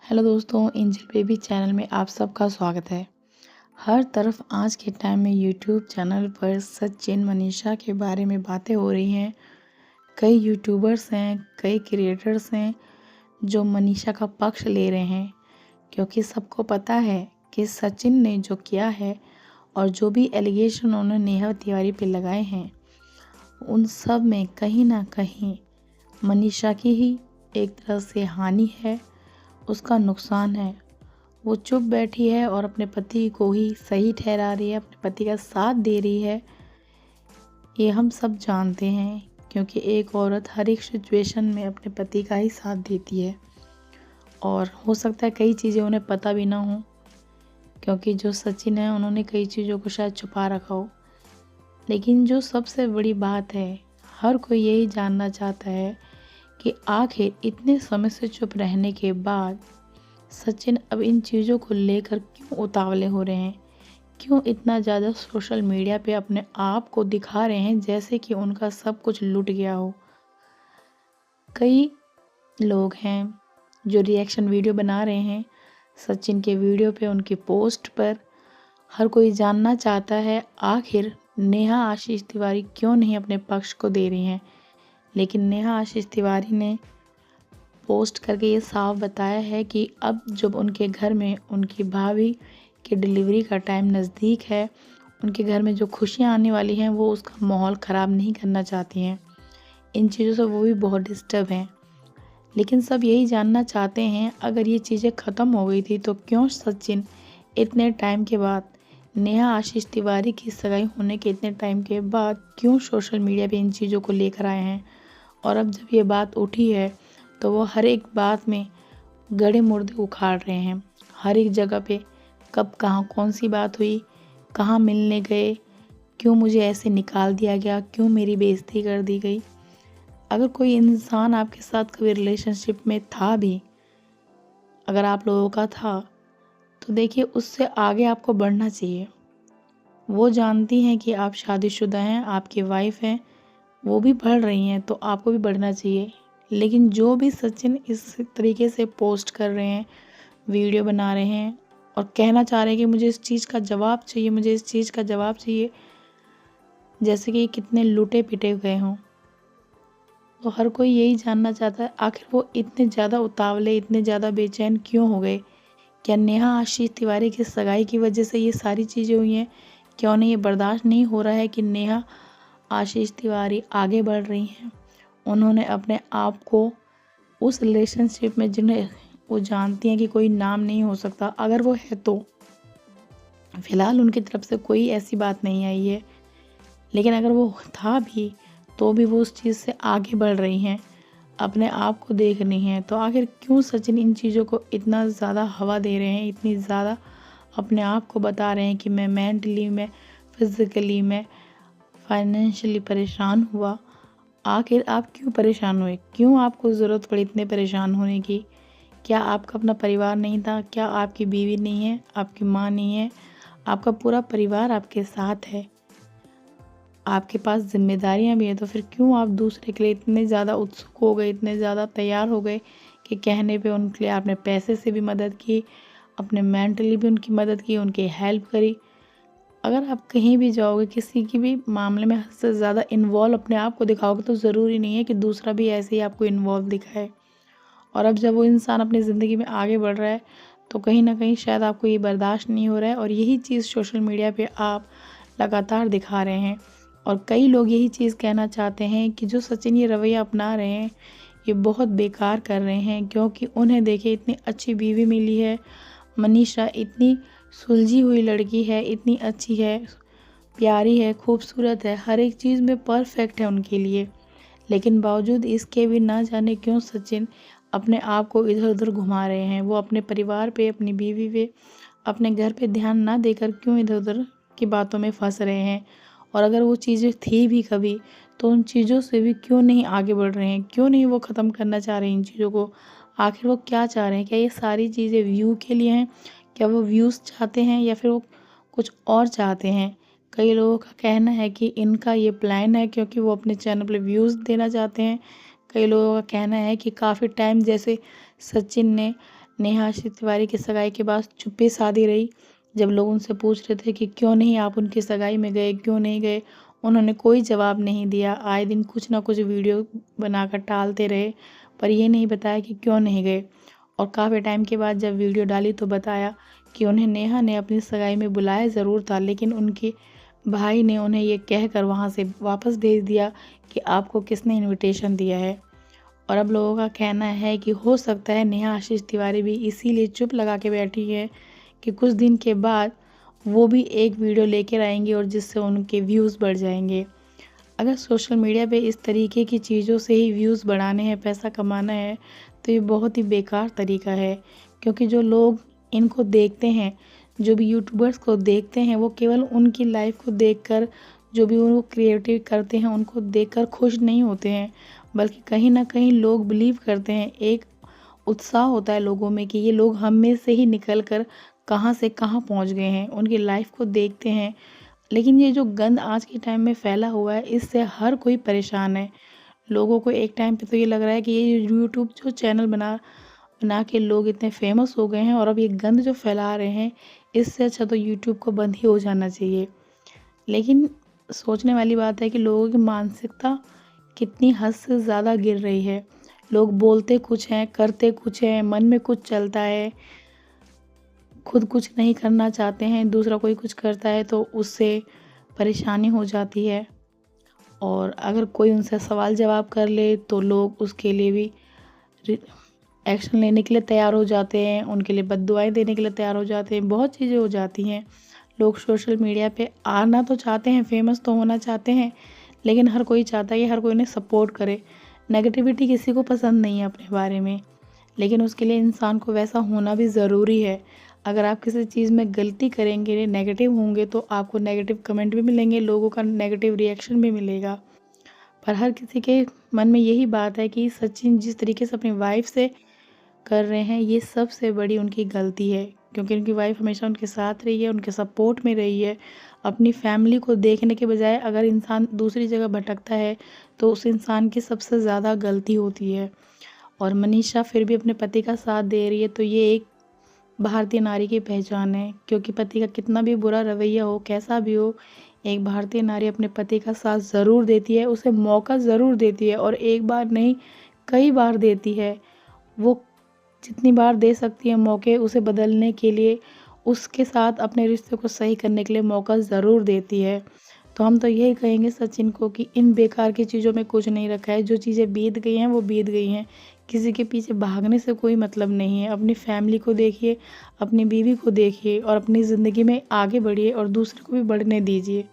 Hello दोस्तों, angel baby channel में आप सबका स्वागत है। हर तरफ आज के टाइम में यूट्यूब चैनल पर सचिन मनीषा के बारे में बातें हो रही हैं। कई यूट्यूबर्स हैं, कई क्रिएटर्स हैं जो मनीषा का पक्ष ले रहे हैं, क्योंकि सबको पता है कि सचिन ने जो किया है और जो भी एलिगेशन उन्होंने नेहा तिवारी पे लगाए हैं, उन सब में कहीं ना कहीं मनीषा की ही एक तरह से हानि है, उसका नुकसान है। वो चुप बैठी है और अपने पति को ही सही ठहरा रही है, अपने पति का साथ दे रही है। ये हम सब जानते हैं, क्योंकि एक औरत हर एक सिचुएशन में अपने पति का ही साथ देती है। और हो सकता है कई चीज़ें उन्हें पता भी ना हो, क्योंकि जो सचिन है उन्होंने कई चीज़ों को शायद छुपा रखा हो। लेकिन जो सबसे बड़ी बात है, हर कोई यही जानना चाहता है कि आखिर इतने समय से चुप रहने के बाद सचिन अब इन चीज़ों को लेकर क्यों उतावले हो रहे हैं, क्यों इतना ज़्यादा सोशल मीडिया पे अपने आप को दिखा रहे हैं जैसे कि उनका सब कुछ लुट गया हो। कई लोग हैं जो रिएक्शन वीडियो बना रहे हैं सचिन के वीडियो पे, उनकी पोस्ट पर। हर कोई जानना चाहता है आखिर नेहा आशीष तिवारी क्यों नहीं अपने पक्ष को दे रही हैं। लेकिन नेहा आशीष तिवारी ने पोस्ट करके ये साफ बताया है कि अब जब उनके घर में उनकी भाभी की डिलीवरी का टाइम नज़दीक है, उनके घर में जो खुशियाँ आने वाली हैं, वो उसका माहौल ख़राब नहीं करना चाहती हैं। इन चीज़ों से वो भी बहुत डिस्टर्ब हैं। लेकिन सब यही जानना चाहते हैं, अगर ये चीज़ें ख़त्म हो गई थी तो क्यों सचिन इतने टाइम के बाद, नेहा आशीष तिवारी की सगाई होने के इतने टाइम के बाद क्यों सोशल मीडिया पे इन चीज़ों को लेकर आए हैं। और अब जब ये बात उठी है तो वो हर एक बात में गड़े मुर्दे उखाड़ रहे हैं। हर एक जगह पे कब कहाँ कौन सी बात हुई, कहाँ मिलने गए, क्यों मुझे ऐसे निकाल दिया गया, क्यों मेरी बेइज्जती कर दी गई। अगर कोई इंसान आपके साथ कभी रिलेशनशिप में था भी, अगर आप लोगों का था, तो देखिए उससे आगे आपको बढ़ना चाहिए। वो जानती हैं कि आप शादीशुदा हैं, आपकी वाइफ हैं, वो भी बढ़ रही हैं, तो आपको भी बढ़ना चाहिए। लेकिन जो भी सचिन इस तरीके से पोस्ट कर रहे हैं, वीडियो बना रहे हैं और कहना चाह रहे हैं कि मुझे इस चीज़ का जवाब चाहिए, मुझे इस चीज़ का जवाब चाहिए, जैसे कि कितने लूटे पिटे गए हों। तो हर कोई यही जानना चाहता है आखिर वो इतने ज़्यादा उतावले, इतने ज़्यादा बेचैन क्यों हो गए। क्या नेहा आशीष तिवारी की सगाई की वजह से ये सारी चीज़ें हुई हैं? क्या उन्हें ये बर्दाश्त नहीं हो रहा है कि नेहा आशीष तिवारी आगे बढ़ रही हैं? उन्होंने अपने आप को उस रिलेशनशिप में, जिन्हें वो जानती हैं कि कोई नाम नहीं हो सकता, अगर वो है तो फ़िलहाल उनकी तरफ से कोई ऐसी बात नहीं आई है। लेकिन अगर वो था भी, तो भी वो उस चीज़ से आगे बढ़ रही हैं, अपने आप को देख रही हैं। तो आखिर क्यों सचिन इन चीज़ों को इतना ज़्यादा हवा दे रहे हैं, इतनी ज़्यादा अपने आप को बता रहे हैं कि मैं मेंटली, मैं फिज़िकली, मैं फाइनेंशियली परेशान हुआ। आखिर आप क्यों परेशान हुए? क्यों आपको ज़रूरत पड़ी इतने परेशान होने की? क्या आपका अपना परिवार नहीं था? क्या आपकी बीवी नहीं है? आपकी माँ नहीं है? आपका पूरा परिवार आपके साथ है। आपके पास ज़िम्मेदारियाँ भी हैं, तो फिर क्यों आप दूसरे के लिए इतने ज़्यादा उत्सुक हो गए, इतने ज़्यादा तैयार हो गए कि कहने पे उनके लिए आपने पैसे से भी मदद की, अपने मेंटली भी उनकी मदद की, उनकी हेल्प करी। अगर आप कहीं भी जाओगे, किसी की भी मामले में हद से ज़्यादा इन्वॉल्व अपने आप को दिखाओगे, तो ज़रूरी नहीं है कि दूसरा भी ऐसे ही आपको इन्वॉल्व दिखाए। और अब जब वो इंसान अपनी ज़िंदगी में आगे बढ़ रहा है, तो कहीं न कहीं शायद आपको ये बर्दाश्त नहीं हो रहा है, और यही चीज़ सोशल मीडिया पे आप लगातार दिखा रहे हैं। और कई लोग यही चीज़ कहना चाहते हैं कि जो सचिन ये रवैया अपना रहे हैं, ये बहुत बेकार कर रहे हैं, क्योंकि उन्हें देखिए इतनी अच्छी बीवी मिली है। मनीषा इतनी सुलझी हुई लड़की है, इतनी अच्छी है, प्यारी है, खूबसूरत है, हर एक चीज़ में परफेक्ट है उनके लिए। लेकिन बावजूद इसके भी ना जाने क्यों सचिन अपने आप को इधर-उधर घुमा रहे हैं। वो अपने परिवार पे, अपनी बीवी पे, अपने घर पे ध्यान ना देकर क्यों इधर-उधर की बातों में फँस रहे हैं। और अगर वो चीज़ें थी भी कभी, तो उन चीज़ों से भी क्यों नहीं आगे बढ़ रहे हैं, क्यों नहीं वो ख़त्म करना चाह रहे हैं इन चीज़ों को। आखिर वो क्या चाह रहे हैं? क्या ये सारी चीज़ें व्यू के लिए हैं? क्या वो व्यूज़ चाहते हैं, या फिर वो कुछ और चाहते हैं? कई लोगों का कहना है कि इनका ये प्लान है, क्योंकि वो अपने चैनल पे व्यूज़ देना चाहते हैं। कई लोगों का कहना है कि काफ़ी टाइम जैसे सचिन ने नेहा आशीष तिवारी की सगाई के बाद चुप्पी साधी रही। जब लोग उनसे पूछ रहे थे कि क्यों नहीं आप उनकी सगाई में गए, क्यों नहीं गए, उन्होंने कोई जवाब नहीं दिया। आए दिन कुछ ना कुछ वीडियो बनाकर टालते रहे, पर ये नहीं बताया कि क्यों नहीं गए। और काफ़ी टाइम के बाद जब वीडियो डाली तो बताया कि उन्हें नेहा ने अपनी सगाई में बुलाया ज़रूर था, लेकिन उनके भाई ने उन्हें ये कहकर वहाँ से वापस भेज दिया कि आपको किसने इनविटेशन दिया है। और अब लोगों का कहना है कि हो सकता है नेहा आशीष तिवारी भी इसीलिए चुप लगा के बैठी है कि कुछ दिन के बाद वो भी एक वीडियो लेकर आएंगी और जिससे उनके व्यूज़ बढ़ जाएंगे। अगर सोशल मीडिया पे इस तरीके की चीज़ों से ही व्यूज़ बढ़ाने हैं, पैसा कमाना है, तो ये बहुत ही बेकार तरीका है। क्योंकि जो लोग इनको देखते हैं, जो भी यूट्यूबर्स को देखते हैं, वो केवल उनकी लाइफ को देखकर, जो भी वो क्रिएटिव करते हैं उनको देखकर खुश नहीं होते हैं, बल्कि कहीं ना कहीं लोग बिलीव करते हैं। एक उत्साह होता है लोगों में कि ये लोग हम में से ही निकल कर कहाँ से कहाँ पहुँच गए हैं, उनकी लाइफ को देखते हैं। लेकिन ये जो गंद आज के टाइम में फैला हुआ है, इससे हर कोई परेशान है। लोगों को एक टाइम पे तो ये लग रहा है कि ये यूट्यूब जो चैनल बना बना के लोग इतने फेमस हो गए हैं, और अब ये गंद जो फैला रहे हैं, इससे अच्छा तो यूट्यूब को बंद ही हो जाना चाहिए। लेकिन सोचने वाली बात है कि लोगों की मानसिकता कितनी हद से ज़्यादा गिर रही है। लोग बोलते कुछ हैं, करते कुछ हैं, मन में कुछ चलता है, खुद कुछ नहीं करना चाहते हैं, दूसरा कोई कुछ करता है तो उससे परेशानी हो जाती है। और अगर कोई उनसे सवाल जवाब कर ले तो लोग उसके लिए भी एक्शन लेने के लिए तैयार हो जाते हैं, उनके लिए बद्दुआएं देने के लिए तैयार हो जाते हैं, बहुत चीज़ें हो जाती हैं। लोग सोशल मीडिया पे आना तो चाहते हैं, फेमस तो होना चाहते हैं, लेकिन हर कोई चाहता है कि हर कोई उन्हें सपोर्ट करे। नेगेटिविटी किसी को पसंद नहीं है अपने बारे में, लेकिन उसके लिए इंसान को वैसा होना भी ज़रूरी है। अगर आप किसी चीज़ में गलती करेंगे, नेगेटिव होंगे, तो आपको नेगेटिव कमेंट भी मिलेंगे, लोगों का नेगेटिव रिएक्शन भी मिलेगा। पर हर किसी के मन में यही बात है कि सचिन जिस तरीके से अपनी वाइफ से कर रहे हैं, ये सबसे बड़ी उनकी गलती है। क्योंकि उनकी वाइफ हमेशा उनके साथ रही है, उनके सपोर्ट में रही है। अपनी फैमिली को देखने के बजाय अगर इंसान दूसरी जगह भटकता है, तो उस इंसान की सबसे ज़्यादा गलती होती है। और मनीषा फिर भी अपने पति का साथ दे रही है, तो ये एक भारतीय नारी की पहचान है। क्योंकि पति का कितना भी बुरा रवैया हो, कैसा भी हो, एक भारतीय नारी अपने पति का साथ ज़रूर देती है, उसे मौका ज़रूर देती है, और एक बार नहीं कई बार देती है। वो जितनी बार दे सकती है मौके उसे बदलने के लिए, उसके साथ अपने रिश्ते को सही करने के लिए मौका ज़रूर देती है। तो हम तो यही कहेंगे सचिन को कि इन बेकार की चीज़ों में कुछ नहीं रखा है। जो चीज़ें बीत गई हैं वो बीत गई हैं। किसी के पीछे भागने से कोई मतलब नहीं है। अपनी फैमिली को देखिए, अपनी बीवी को देखिए और अपनी ज़िंदगी में आगे बढ़िए और दूसरे को भी बढ़ने दीजिए।